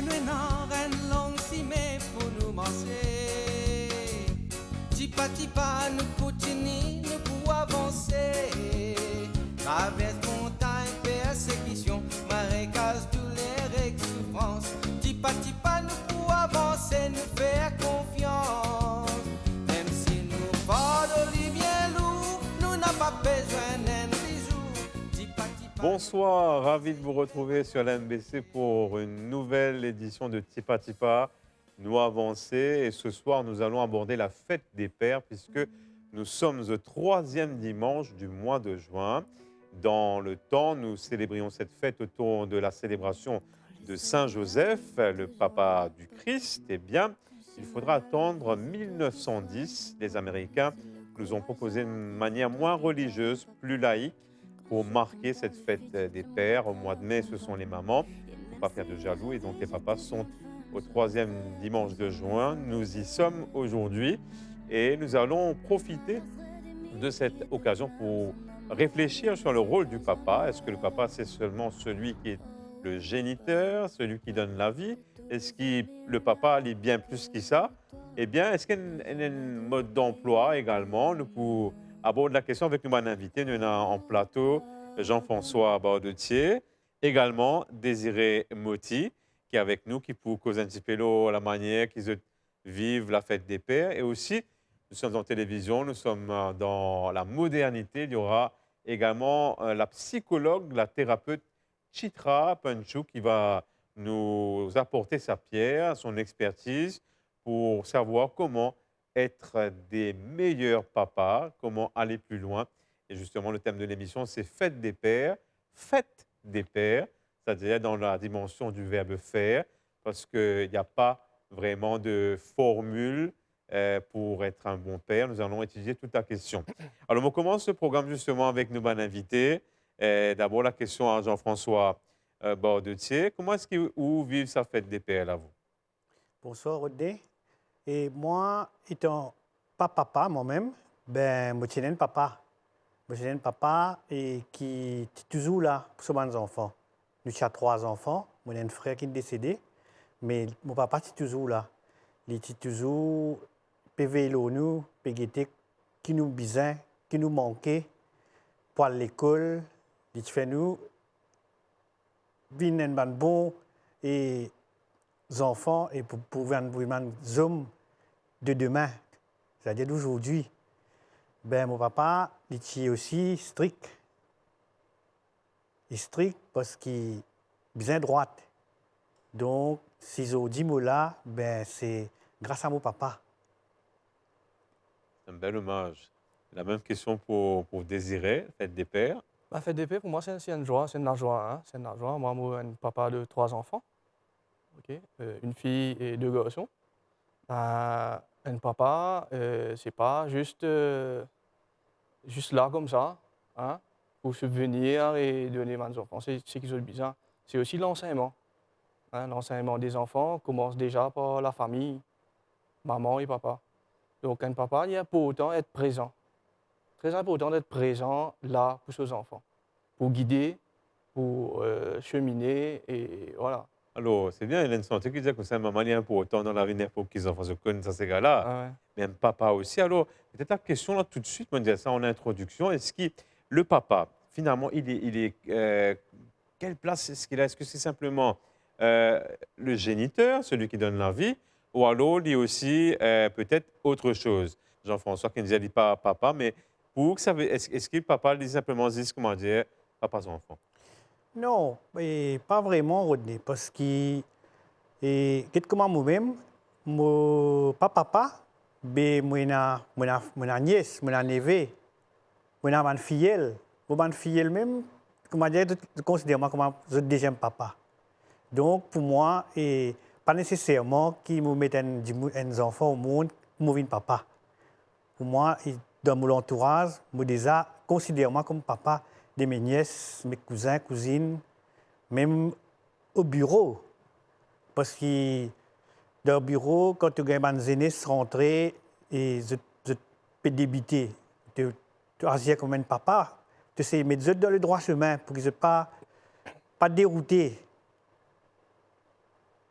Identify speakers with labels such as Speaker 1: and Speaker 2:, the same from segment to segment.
Speaker 1: nous ren long si mais pour nous manger. Tipa nous continue, nous pour avancer. Traverse montagne, persécution, marécage, douleur et souffrance. Tipa nous pour avancer, nous faire confiance. Même si nous pas de bien lourd, nous n'avons pas besoin d'un bijou.
Speaker 2: Bonsoir, ravi de vous retrouver sur l'MBC pour une nouvelle édition de Tipa Tipa, nous avancer. Et ce soir, nous allons aborder la fête des pères puisque nous sommes au 3e dimanche du mois de juin. Dans le temps, nous célébrions cette fête autour de la célébration de Saint Joseph, le papa du Christ. Eh bien, il faudra attendre 1910. Les Américains nous ont proposé une manière moins religieuse, plus laïque, pour marquer cette fête des pères. Au mois de mai, ce sont les mamans. Il ne faut pas faire de jaloux. Et donc, les papas sont au 3e dimanche de juin. Nous y sommes aujourd'hui et nous allons profiter de cette occasion pour réfléchir sur le rôle du papa. Est-ce que le papa, c'est seulement celui qui est le géniteur, celui qui donne la vie? Est-ce que le papa est bien plus que ça? Eh bien, est-ce qu'il y a un mode d'emploi également? Nous pouvons aborder la question avec nous, mon invité. Nous avons en plateau Jean-François Bardetier, également Désiré Moti, qui est avec nous, qui peut causer un petit peu la manière qu'ils vivent la fête des pères. Et aussi, nous sommes en télévision, nous sommes dans la modernité. Il y aura également la psychologue, la thérapeute Chitra Panchou qui va nous apporter sa pierre, son expertise pour savoir comment être des meilleurs papas, comment aller plus loin. Et justement, le thème de l'émission, c'est Fête des pères. Fête des pères, c'est-à-dire dans la dimension du verbe faire, parce qu'il n'y a pas vraiment de formule pour être un bon père. Nous allons étudier toute la question. Alors, on commence ce programme justement avec nos bons invités. D'abord, la question à Jean-François Bardetier. Comment est-ce que vous vivez sa fête des pères, là, vous?
Speaker 3: Bonsoir, Rodney. Et moi, étant pas papa moi-même, ben, je suis un papa. Je suis un papa et qui est toujours là pour mes enfants. Nous avons 3 enfants. J'ai un frère qui est décédé, mais mon papa est toujours là. Il est toujours PVLO nous, PGT qui nous besoin, qui nous manquait pour aller à l'école. Il fait nous venir un bon et enfants et pour les hommes de demain, c'est-à-dire d'aujourd'hui. Ben, mon papa, il est aussi strict. Il est strict parce qu'il est bien droit. Donc, si je dis là, ben, c'est grâce à mon papa.
Speaker 2: C'est un bel hommage. La même question pour Désiré, fête des pères.
Speaker 4: La fête des pères, pour moi, c'est une joie, c'est une joie. Hein? C'est une joie. Moi, je suis un papa de 3 enfants. Okay? Une fille et 2 garçons. Un papa, c'est pas juste là comme ça, hein? Pour subvenir et donner aux enfants. C'est ce qui est bizarre. C'est aussi l'enseignement. Hein? L'enseignement des enfants commence déjà par la famille, maman et papa. Donc, un papa, il est important d'être présent. Très important d'être présent là pour ses enfants, pour guider, pour cheminer et voilà.
Speaker 2: Alors, c'est bien, Hélène Santé qui disait que c'est un moment important dans la vie pour qu'ils enfants se connaissent à ces gars-là.
Speaker 4: Ah ouais.
Speaker 2: Mais un papa aussi. Alors, peut-être la question là tout de suite, on disait ça en introduction. Est-ce que le papa, finalement, quelle place est-ce qu'il a? Est-ce que c'est simplement le géniteur, celui qui donne la vie, ou alors il y a aussi peut-être autre chose? Jean-François qui disait, il dit pas papa, mais pour que ça veut, est-ce que le papa dit simplement, comment dire, papa son enfant?
Speaker 3: Non, et pas vraiment, Rodney, parce que quelque comment moi-même, pas papa, mais mon nièce, mon neveu, mon fille, mon fille même, comment dire, je considère moi comme un deuxième papa. Donc, pour moi, et pas nécessairement qu'ils me mettent un enfant au monde pour me papa. Pour moi, dans mon entourage, je déjà considère moi comme papa de mes nièces, mes cousins, cousines, même au bureau. Parce que dans le bureau, quand tu as des aînés rentrés, et je peux débuter. Tu agis comme un papa, tu sais mettre dans le droit chemin pour qu'ils ne soient pas déroutés.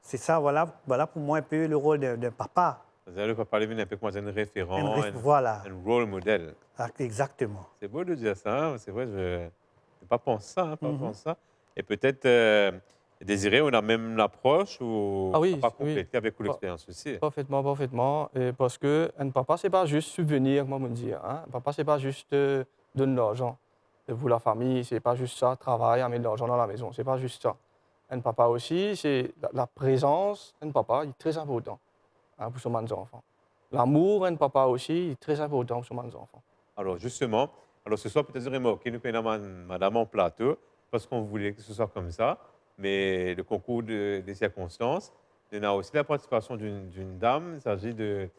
Speaker 3: c'est ça, voilà pour moi un peu le rôle d'un papa.
Speaker 2: C'est-à-dire, le papa devient un peu comme un référent,
Speaker 3: Voilà,
Speaker 2: un role model.
Speaker 3: exactement.
Speaker 2: C'est beau de dire ça, hein. C'est vrai, je n'ai pas pensé ça, hein, pas
Speaker 3: Mhm.
Speaker 2: pensé ça. Et peut-être, Désiré, on a même l'approche
Speaker 4: Ah
Speaker 2: ou on
Speaker 4: oui,
Speaker 2: pas
Speaker 4: oui.
Speaker 2: complété avec
Speaker 4: Pa-
Speaker 2: l'expérience aussi.
Speaker 4: Parfaitement, parfaitement. Et parce que un papa, c'est pas juste subvenir, comme on dit. Hein. Un papa, c'est pas juste donner de l'argent. Et vous, la famille, c'est pas juste ça, travail, amener de l'argent dans la maison. C'est pas juste ça. Un papa aussi, c'est la présence d'un papa est très important, hein, pour son enfants. L'amour d'un papa aussi est très important pour son enfants.
Speaker 2: Alors justement, alors ce soir, peut-être vous aurez remarqué, nous prenons madame en plateau, parce qu'on voulait que ce soit comme ça, mais le concours des circonstances, il y a aussi la participation d'une dame, il s'agit de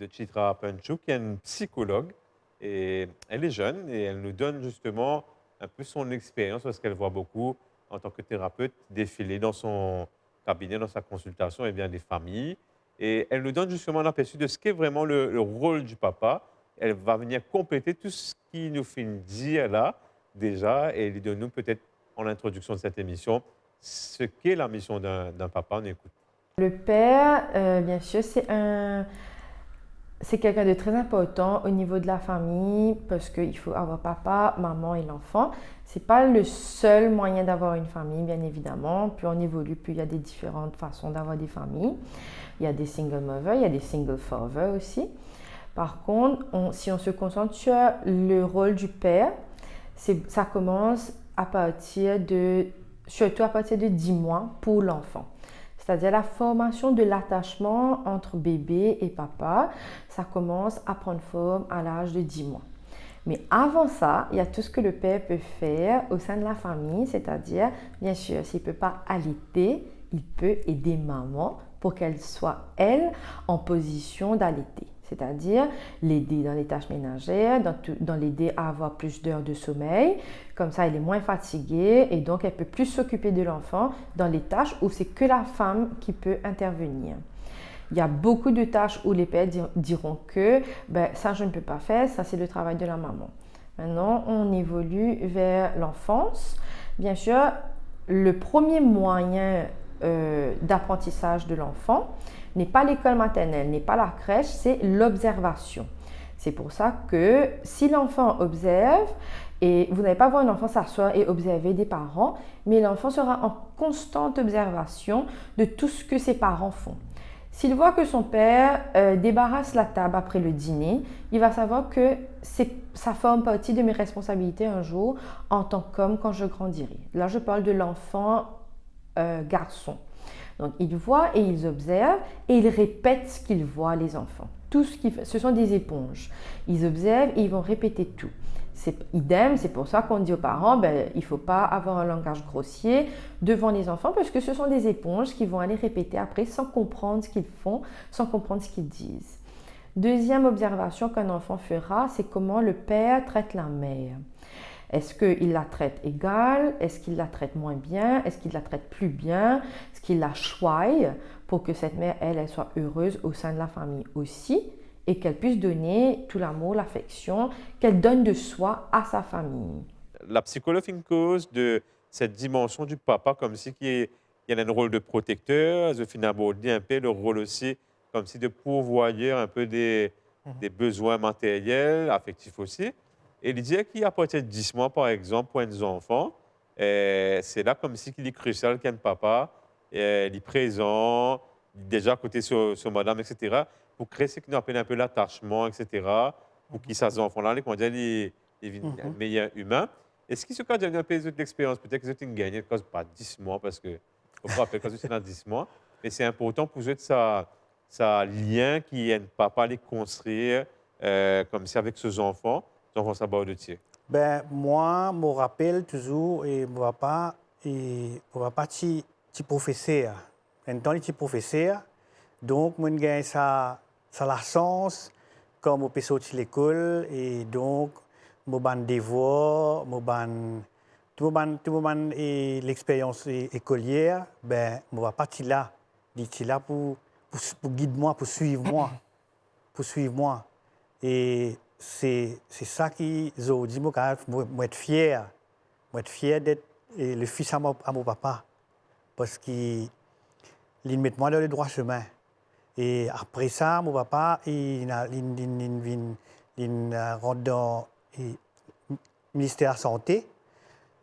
Speaker 2: Chitra Panchou, qui est une psychologue, et elle est jeune, et elle nous donne justement un peu son expérience, parce qu'elle voit beaucoup, en tant que thérapeute, défiler dans son cabinet, dans sa consultation, et bien des familles, et elle nous donne justement un aperçu de ce qu'est vraiment le rôle du papa. Elle va venir compléter tout ce qu'il nous fait dire là, déjà, et lui donne nous peut-être en introduction de cette émission ce qu'est la mission d'un papa. On écoute.
Speaker 5: Le père, bien sûr, c'est quelqu'un de très important au niveau de la famille parce qu'il faut avoir papa, maman et l'enfant. C'est pas le seul moyen d'avoir une famille, bien évidemment. Plus on évolue, plus il y a des différentes façons d'avoir des familles. Il y a des single mothers, il y a des single fathers aussi. Par contre, si on se concentre sur le rôle du père, ça commence surtout à partir de 10 mois pour l'enfant. C'est-à-dire la formation de l'attachement entre bébé et papa, ça commence à prendre forme à l'âge de 10 mois. Mais avant ça, il y a tout ce que le père peut faire au sein de la famille, c'est-à-dire, bien sûr, s'il ne peut pas allaiter, il peut aider maman pour qu'elle soit, elle, en position d'allaiter. C'est-à-dire l'aider dans les tâches ménagères, dans l'aider à avoir plus d'heures de sommeil. Comme ça, elle est moins fatiguée et donc elle peut plus s'occuper de l'enfant dans les tâches où c'est que la femme qui peut intervenir. Il y a beaucoup de tâches où les pères diront que ça, je ne peux pas faire, ça, c'est le travail de la maman. Maintenant, on évolue vers l'enfance. Bien sûr, le premier moyen d'apprentissage de l'enfant n'est pas l'école maternelle, n'est pas la crèche, c'est l'observation. C'est pour ça que si l'enfant observe, et vous n'allez pas voir un enfant s'asseoir et observer des parents, mais l'enfant sera en constante observation de tout ce que ses parents font. S'il voit que son père débarrasse la table après le dîner, il va savoir que ça forme partie de mes responsabilités un jour en tant qu'homme quand je grandirai. Là, je parle de l'enfant garçon. Donc, ils voient et ils observent et ils répètent ce qu'ils voient, les enfants. Tout ce qu'ils font, ce sont des éponges. Ils observent et ils vont répéter tout. C'est idem, c'est pour ça qu'on dit aux parents, il ne faut pas avoir un langage grossier devant les enfants parce que ce sont des éponges qui vont aller répéter après sans comprendre ce qu'ils font, sans comprendre ce qu'ils disent. Deuxième observation qu'un enfant fera, c'est comment le père traite la mère. Est-ce qu'il la traite égale? Est-ce qu'il la traite moins bien? Est-ce qu'il la traite plus bien? Est-ce qu'il la choye pour que cette mère, elle soit heureuse au sein de la famille aussi et qu'elle puisse donner tout l'amour, l'affection, qu'elle donne de soi à sa famille?
Speaker 2: La psychologue fait une cause de cette dimension du papa, comme si il y a un rôle de protecteur, je finis aborder un peu le rôle aussi, comme si de pourvoyeur un peu des besoins matériels, affectifs aussi. Et il dit qu'à partir de 10 mois, par exemple, pour un enfant, c'est là comme si il est crucial qu'un papa, il est présent, déjà à côté sur madame, etc., pour créer ce qu'on appelle un peu l'attachement, etc., pour qu'ils ces enfants-là, comment dire, ils deviennent un meilleur humain. Est-ce qu'il se cas d'un peu d'expérience, peut-être que vous avez gagné, pas 10 mois, parce que, on peut rappeler quand vous êtes dans 10 mois, mais c'est important pour vous, ça lien qui est papa les construire comme ça avec ses enfants ça va de tir.
Speaker 3: Moi, je me rappelle toujours, et mon papa, petit professeur. En tant que professeur, donc, je gagne sa licence, comme je peux sortir de l'école, et donc, je ban devoir, tout l'expérience écolière, je vais partir là. Il est là pour guider moi, pour suivre moi. Et c'est ça qui je dis, moi, être fier d'être le fils à mon papa. Parce que il met moi dans le droit chemin. Et après ça, mon papa, il rentre dans le ministère de la Santé.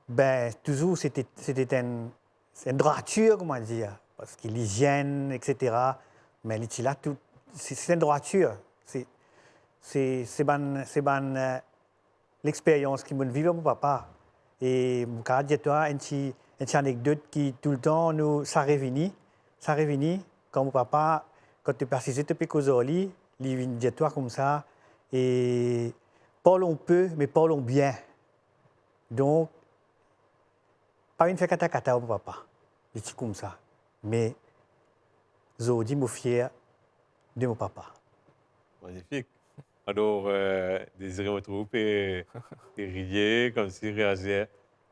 Speaker 3: Ben, toujours, c'était une droiture, comment dire, parce que l'hygiène, etc. Mais là, c'est une droiture. C'est l'expérience qui m'a vécu mon papa. Et mon cas, dis-toi, une anecdote qui, tout le temps, ça réunit quand mon papa, quand tu persistes, tu peux causer, il vient dis-toi comme ça. Et parlons peu, mais parlons bien. Donc, pas une fait kata mon papa. Il dit comme ça. Mais, je dis, mon fier de mon papa.
Speaker 2: Magnifique. Alors, désirez retrouver et riez, comme si réagir.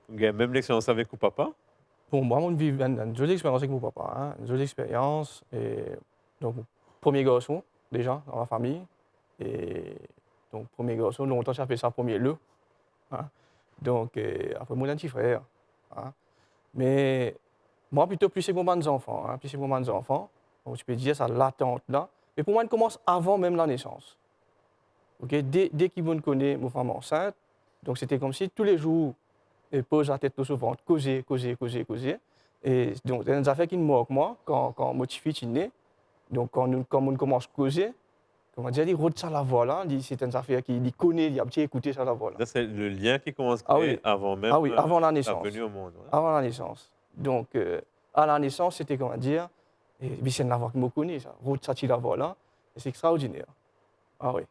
Speaker 2: Vous avez même l'expérience avec mon papa?
Speaker 4: Pour moi, je vis une jolie expérience avec mon papa. Hein, une jolie expérience. Et donc, premier garçon, déjà, dans la famille. Et donc, premier garçon, longtemps, j'ai appelé ça premier le. Hein. Donc, après, mon petit frère. Hein. Mais moi, plutôt, plus c'est pour mes enfants. Hein, plus c'est pour mes enfants. Donc, tu peux dire, ça, l'attente là. Mais pour moi, elle commence avant même la naissance. Okay? Dès qu'ils me connaissent, ma femme enceinte, donc c'était comme si tous les jours, elle pose la tête sur le ventre, causer. Et donc, c'est une affaire qui me moque, moi, quand mon petit fils est né. Donc, quand on commence à causer, comment dire, il rôde ça la voix là, c'est une affaire qu'il connaît, il a petit écouté ça la voix là.
Speaker 2: Ça, c'est le lien qui commence à créer avant même
Speaker 4: avant la
Speaker 2: la
Speaker 4: naissance.
Speaker 2: venue au monde. Ouais.
Speaker 4: Avant la naissance. Donc, à la naissance, c'était, comment dire, et c'est une voix qui me connaît, ça. Rôde ça, la voix là, et c'est extraordinaire. Ah oui.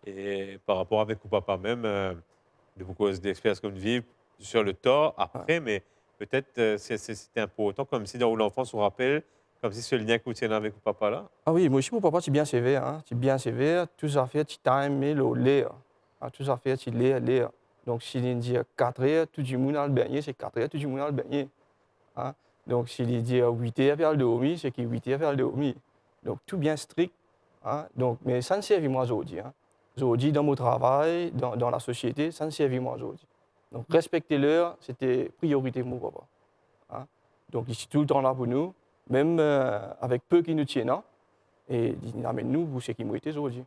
Speaker 2: Et par rapport avec mon papa même, de beaucoup d'expériences comme vie sur le tort après, mais peut-être c'était important, comme si dans l'enfant se rappelle, comme si ce lien que vous tenez avec mon papa là.
Speaker 4: Ah oui, moi aussi, mon papa, c'est bien sévère. Hein. C'est bien sévère. Tout ça fait, tu t'as aimé le lait. Tout ça fait, tu lait. Donc, s'il dit 4 heures, tout le monde a le baigner, c'est 4 heures, tout le monde a le baigner. Hein. Donc, s'il dit 8 heures, faire le dormir, c'est qu'il 8 heures, faire le dormir. Donc, tout bien strict. Hein. Donc, mais ça ne servait moi aujourd'hui. Hein. Aujourd'hui, dans mon travail, dans la société, ça ne servait moi aujourd'hui. Donc, respecter l'heure, c'était priorité pour mon papa. Hein. Donc, il est tout le temps là pour nous, même avec peu qui nous tiennent. Hein. Et il amène nous pour ce qui nous était aujourd'hui.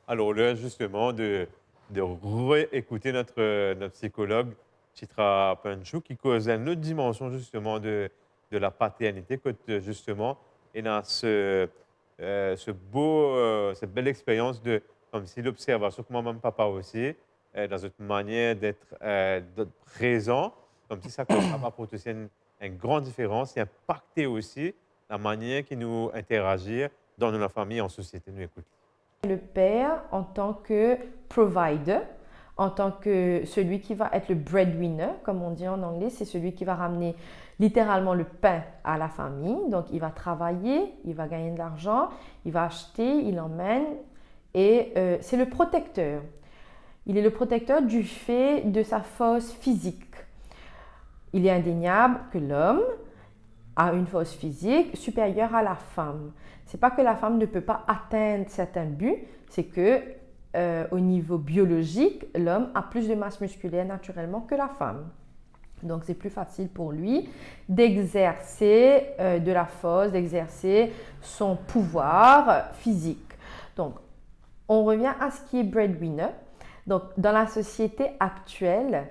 Speaker 2: Alors, l'heure justement de réécouter notre psychologue, Chitra Panchou, qui cause une autre dimension justement de la paternité, que justement, et dans cette belle expérience de, comme si l'observation que maman, papa aussi, dans une manière d'être présent, comme si ça apporte aussi une grande différence et impacter aussi la manière qui nous interagir dans notre famille et en société. Nous écoute.
Speaker 5: Le père en tant que provider, en tant que celui qui va être le breadwinner, comme on dit en anglais, c'est celui qui va ramener littéralement le pain à la famille. Donc, il va travailler, il va gagner de l'argent, il va acheter, il emmène. Et c'est le protecteur. Il est le protecteur du fait de sa force physique. Il est indéniable que l'homme a une force physique supérieure à la femme. Ce n'est pas que la femme ne peut pas atteindre certains buts, c'est que au niveau biologique, l'homme a plus de masse musculaire naturellement que la femme. Donc, c'est plus facile pour lui d'exercer de la force, d'exercer son pouvoir physique. Donc, on revient à ce qui est breadwinner. Donc, dans la société actuelle,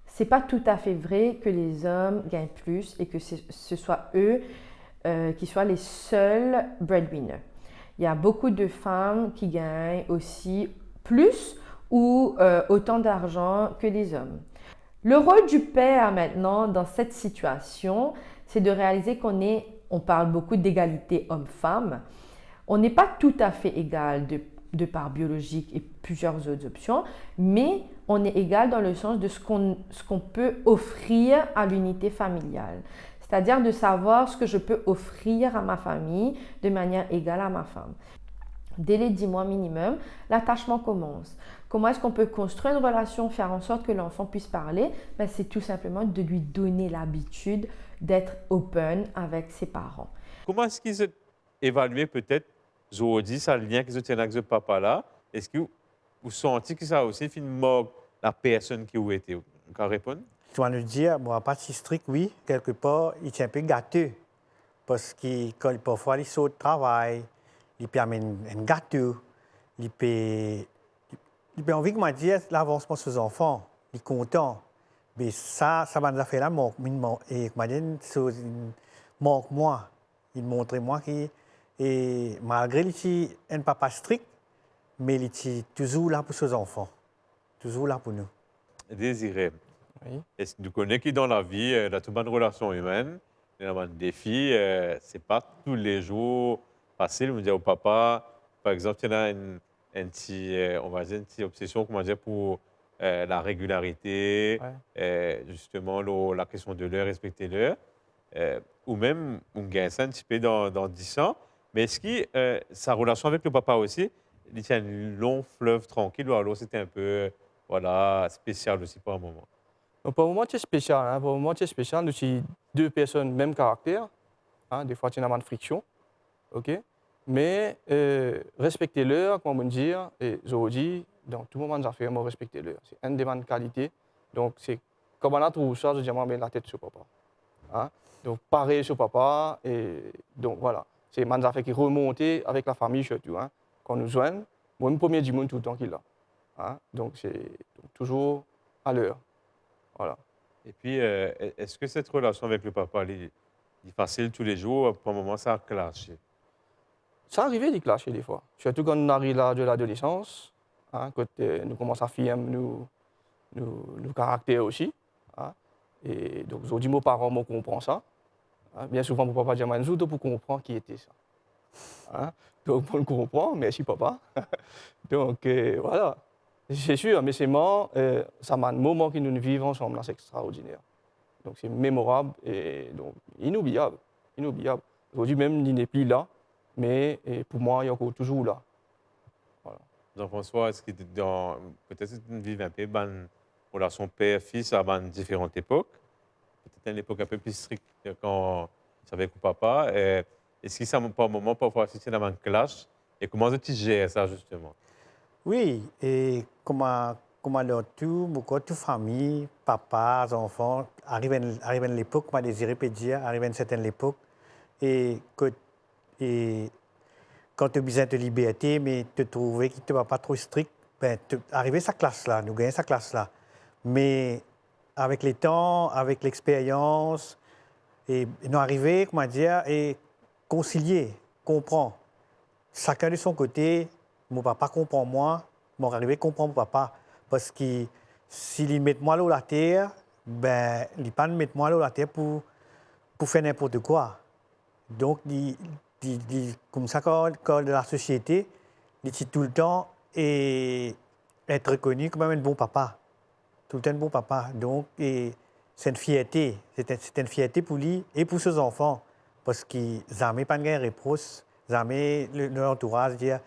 Speaker 5: ce n'est pas tout à fait vrai que les hommes gagnent plus et que ce soit eux qui soient les seuls breadwinners. Il y a beaucoup de femmes qui gagnent aussi plus ou autant d'argent que les hommes. Le rôle du père maintenant dans cette situation, c'est de réaliser on parle beaucoup d'égalité homme-femme. On n'est pas tout à fait égal de part biologique et plusieurs autres options, mais on est égal dans le sens de ce qu'on peut offrir à l'unité familiale. C'est-à-dire de savoir ce que je peux offrir à ma famille de manière égale à ma femme. Dès les 10 mois minimum, l'attachement commence. Comment est-ce qu'on peut construire une relation, faire en sorte que l'enfant puisse parler? C'est tout simplement de lui donner l'habitude d'être open avec ses parents.
Speaker 2: Comment est-ce qu'ils ont évalué peut-être aujourd'hui ce lien qu'ils ont avec ce papa-là? Est-ce que vous sentez que ça a aussi finalement la personne qui a été? Vous pouvez répondre?
Speaker 3: Je dois nous dire, bon, pas si strict, oui, quelque part, il est un peu gâteux. Parce que quand parfois ils sortent au travail, ils peuvent amener un gâteau, ils peuvent envie que moi dire l'avancement sur les enfants, ils sont contents. Mais ça m'a fait là, et m'a dit, manque moi. Il montrait moi que, et malgré qu'il est un papa strict, mais il est toujours là pour ses enfants, toujours là pour nous.
Speaker 2: Désiré,
Speaker 4: Oui.
Speaker 2: est-ce que tu connais qui dans la vie, dans toute bonne relation humaine, dans des défis, c'est pas tous les jours facile. On dit au papa, par exemple, il y a un petit, on va dire, une petite obsession, comment dire, pour la régularité,
Speaker 4: Ouais.
Speaker 2: justement la question de l'heure, respecter l'heure, ou même on gagne ça un petit peu dans 10 ans. Mais est-ce que sa relation avec le papa aussi, il y a un long fleuve tranquille ou alors c'était un peu voilà, spécial aussi pour un moment?
Speaker 4: Donc, pour moi, c'est spécial. Hein. Pour moi, c'est spécial. Nous sommes deux personnes, même caractère. Hein. Des fois, il y a une friction. OK? Mais respecter l'heure, comme on dit, et aujourd'hui, dans tout moment, affaires, moi, respecter l'heure. C'est une des bonnes qualités. Donc, c'est comme on a trouvé ça, je dis, moi, la tête sur papa. Hein? Donc, pareil sur papa. Et donc, voilà. C'est une affaire qui remonte avec la famille, surtout. Hein? Quand nous joignent, moi, le premier du monde, tout le temps qu'il est là. Hein? Donc, c'est toujours à l'heure. Voilà.
Speaker 2: Et puis, est-ce que cette relation avec le papa, elle est facile tous les jours? Pour un moment, ça a clashé.
Speaker 4: Ça arrivait de clasher des fois. Surtout quand on arrive à de l'adolescence, hein, quand nous commençons à affirmer nos caractères aussi. Hein. Et donc, aujourd'hui, mes parents me comprennent ça. Hein. Bien souvent, mon papa dit, mais nous, pour comprendre qui était ça. Hein. Donc, on le comprend, merci papa. Donc, voilà. C'est sûr, mais c'est mort, ça m'a un moment que nous vivons ensemble, c'est extraordinaire. Donc, c'est mémorable et donc inoubliable. Inoubliable. Aujourd'hui, même, il n'est plus là. Mais pour moi, il est encore toujours là. Voilà.
Speaker 2: Jean-François, est-ce que peut-être que tu vis un peu une relation père-fils à différentes époques? Peut-être une époque un peu plus stricte quand tu avec ton papa. Est-ce que ça m'a pas un moment parfois assisté dans un clash? Et comment tu gères ça, justement?
Speaker 3: Oui, et comment toute famille, papa, enfants, arrivent à l'époque, comme Désiré peut dire, arrivent à une certaine époque, et quand tu as besoin de liberté, mais tu trouves que tu ne vas pas trop strict, ben, arriver à sa classe là, nous gagnons sa classe là. Mais avec le temps, avec l'expérience, et nous arriver, comment dire, et concilier, comprendre. Chacun de son côté, mon papa comprend moi, mon arrivé comprend mon papa. Parce que s'il met moi là la terre, ben, il ne pas mettre moi là la terre pour faire n'importe quoi. Donc, comme ça, quand la société, il dit tout le temps et être reconnu comme un bon papa. Tout le temps un bon papa. Donc, c'est une fierté. C'est une fierté pour lui et pour ses enfants. Parce qu'ils n'ont pas de reproche. Jamais l'entourage dire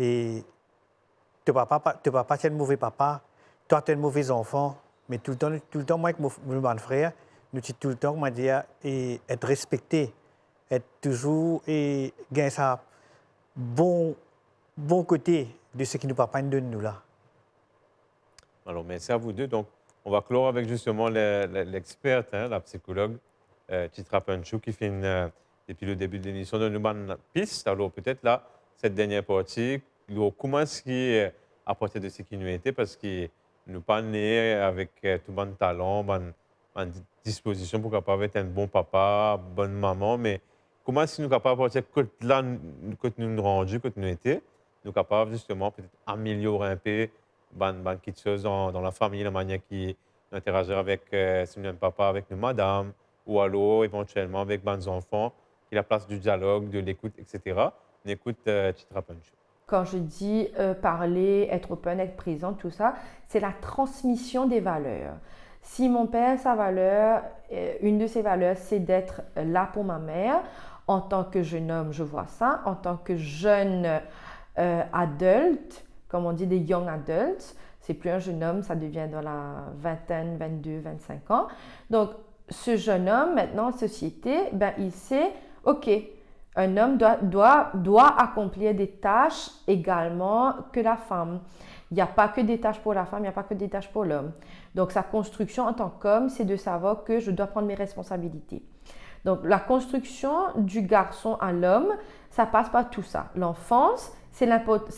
Speaker 3: et ton papa c'est un mauvais papa, toi tu es un mauvais enfant, mais tout le temps moi avec mon frère, nous disons tout le temps comment dire et être respecté, être toujours et gagner ça bon côté de ce que nos papas nous donnent nous là.
Speaker 2: Alors, merci à vous deux. Donc, on va clore avec justement l'experte, hein, la psychologue Chitra Panchou, qui fait depuis le début de l'émission, de nous donner une piste. Alors, peut-être là, cette dernière partie, comment est-ce qu'il apporter de ce qui nous était, parce que nous pas nés avec tout bon talent, bonne disposition pour capable être un bon papa, bonne maman, mais comment est-ce que nous sommes capables d'apporter là, quand nous nous rendus, quand nous étions, nous sommes capables justement peut-être améliorer un peu quelque chose dans la famille, la manière qui interagir avec son papa, avec nos madame, ou alors éventuellement avec nos enfants, qui la place du dialogue, de l'écoute, etc. On écoute Chitra Panchou.
Speaker 5: Quand je dis parler, être open, être présent, tout ça, c'est la transmission des valeurs. Si mon père, sa valeur, une de ses valeurs, c'est d'être là pour ma mère, en tant que jeune homme, je vois ça, en tant que jeune adulte, comme on dit des young adults, c'est plus un jeune homme, ça devient dans la vingtaine, 22, 25 ans. Donc, ce jeune homme, maintenant, en société, ben, il sait, OK, un homme doit accomplir des tâches également que la femme. Il n'y a pas que des tâches pour la femme, il n'y a pas que des tâches pour l'homme. Donc, sa construction en tant qu'homme, c'est de savoir que je dois prendre mes responsabilités. Donc, la construction du garçon à l'homme, ça passe par tout ça. L'enfance, c'est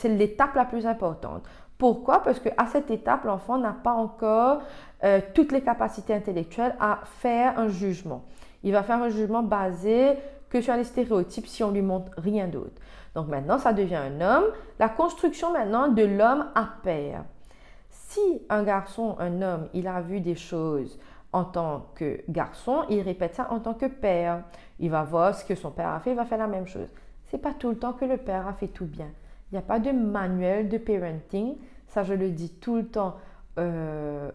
Speaker 5: l'étape la plus importante. Pourquoi? Parce qu'à cette étape, l'enfant n'a pas encore toutes les capacités intellectuelles à faire un jugement. Il va faire un jugement basé que sur les stéréotypes si on lui montre rien d'autre. Donc maintenant, ça devient un homme. La construction maintenant de l'homme à père. Si un garçon, un homme, il a vu des choses en tant que garçon, il répète ça en tant que père. Il va voir ce que son père a fait, il va faire la même chose. C'est pas tout le temps que le père a fait tout bien. Il n'y a pas de manuel de parenting. Ça, je le dis tout le temps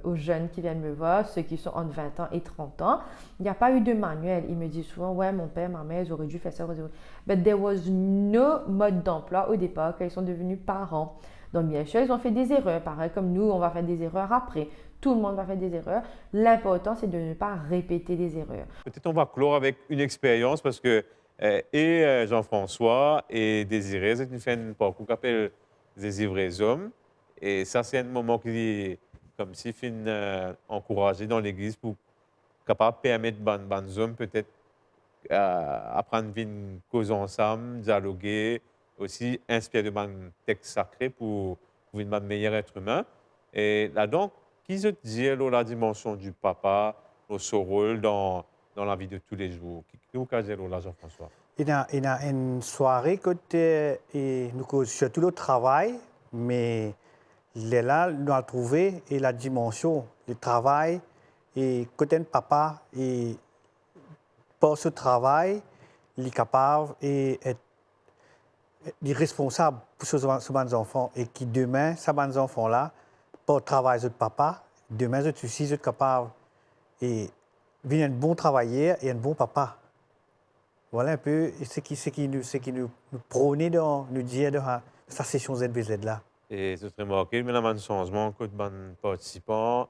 Speaker 5: aux jeunes qui viennent me voir, ceux qui sont entre 20 ans et 30 ans. Il n'y a pas eu de manuel. Ils me disent souvent, ouais, mon père, ma mère, ils auraient dû faire ça. But there was no mode d'emploi au départ quand ils sont devenus parents. Donc, bien sûr, ils ont fait des erreurs. Pareil comme nous, on va faire des erreurs après. Tout le monde va faire des erreurs. L'important, c'est de ne pas répéter des erreurs.
Speaker 2: Peut-être on va clore avec une expérience parce que Jean-François et Désiré, c'est une fin parcours qui s'appelle Désiré hommes. Et ça, c'est un moment qui est comme si fin encouragé dans l'Église pour capable permettre aux hommes peut-être apprendre une cause ensemble, dialoguer, aussi inspirer de texte sacré pour un meilleur être humain. Et là donc, qui se dit la dimension du papa, son rôle dans la vie de tous les jours? Qui vous dit là, Jean-François?
Speaker 3: Il y a une soirée que nous surtout le travail, mais là, nous avons trouvé et la dimension du travail et côté papa et pour ce travail, il est capable et être responsable pour ces enfants et qui demain, ces enfants là, pour travailler de papa, demain je suis aussi capable et venir un bon travailleur et un bon papa. Voilà un peu ce qui nous prônait dans nous dire de sa session ZBZ là.
Speaker 2: Et c'est remarqué, mais il y a un changement que les participants,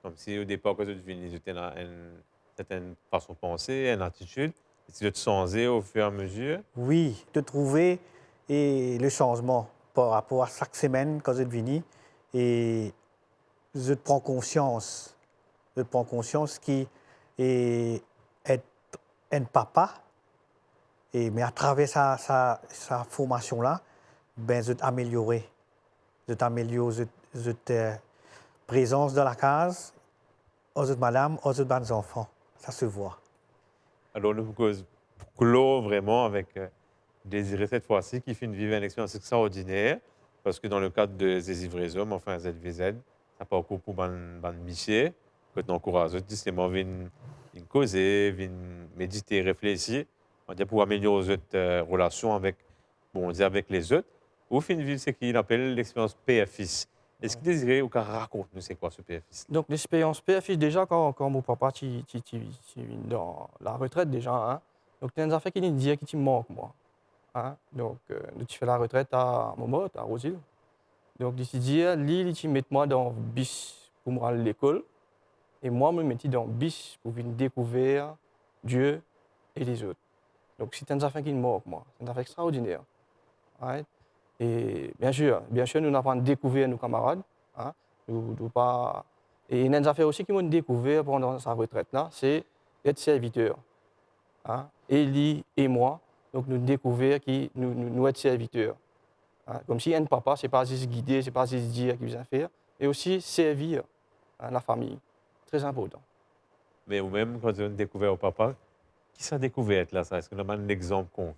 Speaker 2: comme si au départ, quand ils venaient, ils étaient une certaine façon de penser, une attitude, et c'est de changer au fur et à mesure.
Speaker 3: Oui, de trouver et le changement par rapport à chaque semaine quand je viens et je prends conscience qui est être un papa et mais à travers sa formation là, ben je t'améliorer, cette présence dans la case, aux autres madame, aux autres bonnes enfants, ça se voit.
Speaker 2: Alors, nous clôt vraiment avec Désiré cette fois-ci, qui fait vivre une expérience extraordinaire, parce que dans le cadre de Désiré hommes, enfin ZVZ, ça parcours pour ban biché, que nous encourageons justement à causer, à méditer, réfléchir, on dit pour améliorer notre relation avec, bon, on dit avec les autres, ou fin vivre ce qu'il appelle l'expérience père-fils. Est-ce que Désiré ou raconte-nous c'est quoi ce père-fils?
Speaker 4: Donc l'expérience père-fils, déjà, quand mon papa est dans la retraite, déjà, hein, donc il y a des affaires qui nous disent qui me manquent, moi. Hein. Donc, nous fais la retraite à Momot, à Rosil. Donc, il dit, lui, il met moi dans le bus pour me rendre à l'école. Et moi, je me mettais dans le bus pour venir découvrir Dieu et les autres. Donc, c'est une affaire qui me manque, moi. C'est une affaire extraordinaire. Right? Et bien sûr, nous avons découvert nos camarades. Hein? Et une affaire aussi qui m'ont découvert pendant sa retraite, là, c'est être serviteur. Hein? Élie et moi, donc nous découvrons que nous sommes serviteurs. Hein? Comme si un papa, ce n'est pas juste guider, ce n'est pas juste dire qu'il vient faire, et aussi servir la famille. Très important.
Speaker 2: Mais vous-même, quand vous avez découvert au papa, qui s'est découvert là, ça? Est-ce que vous avez un exemple concret?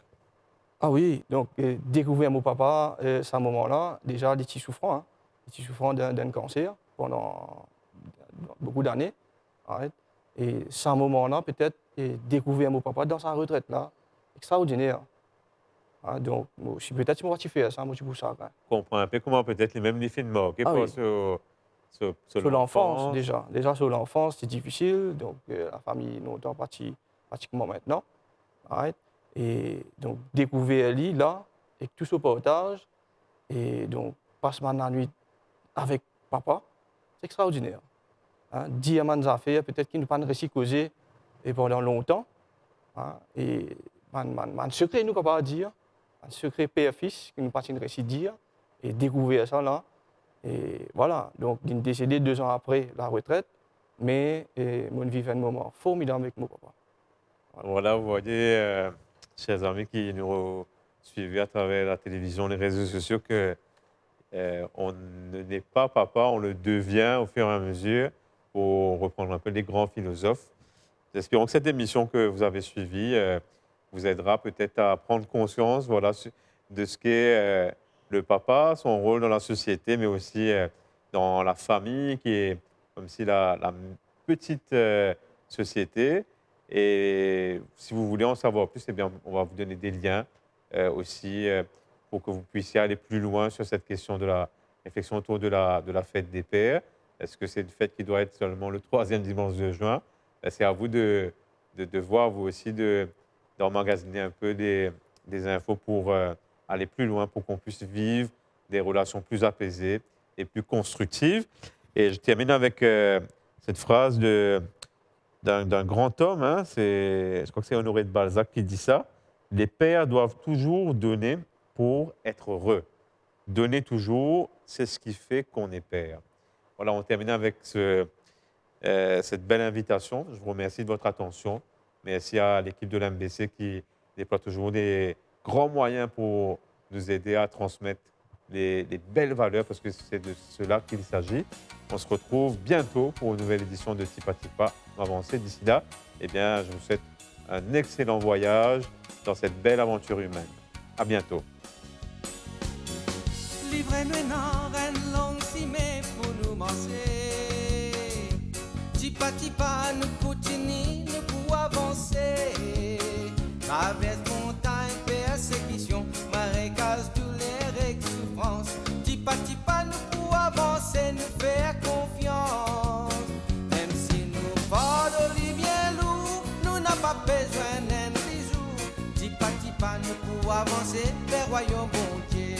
Speaker 4: Ah oui, donc découvrir mon papa, à ce moment-là, déjà des petits souffrants, hein, des petits souffrants d'un cancer pendant beaucoup d'années. Right? Et à ce moment-là, peut-être découvrir mon papa dans sa retraite là, extraordinaire. Hein, donc, peut-être que je vais faire ça, moi je pour ça. Hein.
Speaker 2: Je comprends un peu comment peut-être les mêmes les films marqués
Speaker 4: Oui.
Speaker 2: sur
Speaker 4: l'enfance déjà. Déjà sur l'enfance, c'est difficile, donc la famille nous est partie pratiquement maintenant. Right? Et donc découvrir lui là, et tout ce partage, et donc passe ma nuit avec papa, c'est extraordinaire. Hein? Dire mes affaires, peut-être qu'il ne pas réussi à causer et pendant longtemps. Hein? Et un secret nous capable de dire, un secret père-fils que nous pas réussi à dire et découvrir ça là. Et voilà, donc il est décédé 2 ans après la retraite, mais mon vivait un moment formidable avec mon papa.
Speaker 2: Voilà, vous voyez, chers amis qui nous suivez à travers la télévision, les réseaux sociaux, que on n'est pas papa, on le devient au fur et à mesure, pour reprendre un peu les grands philosophes. Nous espérons que cette émission que vous avez suivie vous aidera peut-être à prendre conscience, voilà, de ce qu'est le papa, son rôle dans la société, mais aussi dans la famille, qui est comme si la petite société. Et si vous voulez en savoir plus, eh bien, on va vous donner des liens aussi pour que vous puissiez aller plus loin sur cette question de la réflexion autour de la fête des pères. Est-ce que c'est une fête qui doit être seulement le troisième dimanche de juin? C'est à vous de voir, vous aussi, d'emmagasiner un peu des infos pour aller plus loin, pour qu'on puisse vivre des relations plus apaisées et plus constructives. Et je termine avec cette phrase d'un grand homme, hein, je crois que c'est Honoré de Balzac qui dit ça: les pères doivent toujours donner pour être heureux. Donner toujours, c'est ce qui fait qu'on est père. Voilà, on termine avec cette belle invitation. Je vous remercie de votre attention. Merci à l'équipe de l'MBC qui déploie toujours des grands moyens pour nous aider à transmettre les belles valeurs, parce que c'est de cela qu'il s'agit. On se retrouve bientôt pour une nouvelle édition de Tipa Tipa Avancé. D'ici là, eh bien, je vous souhaite un excellent voyage dans cette belle aventure humaine. À bientôt.
Speaker 1: Livrez-nous une reine longue si mais pour nous manger. Tipa tipa nous continuons, nous pour avancer. Traverse montagne, persécution, marécage, douleur et souffrance. Tipa tipa nous pour avancer, nous faire confiance. Même si nous fardeau bien lourd, nous n'a pas besoin d'un bisou. Tipa tipa nous pour avancer vers royaume bon Dieu.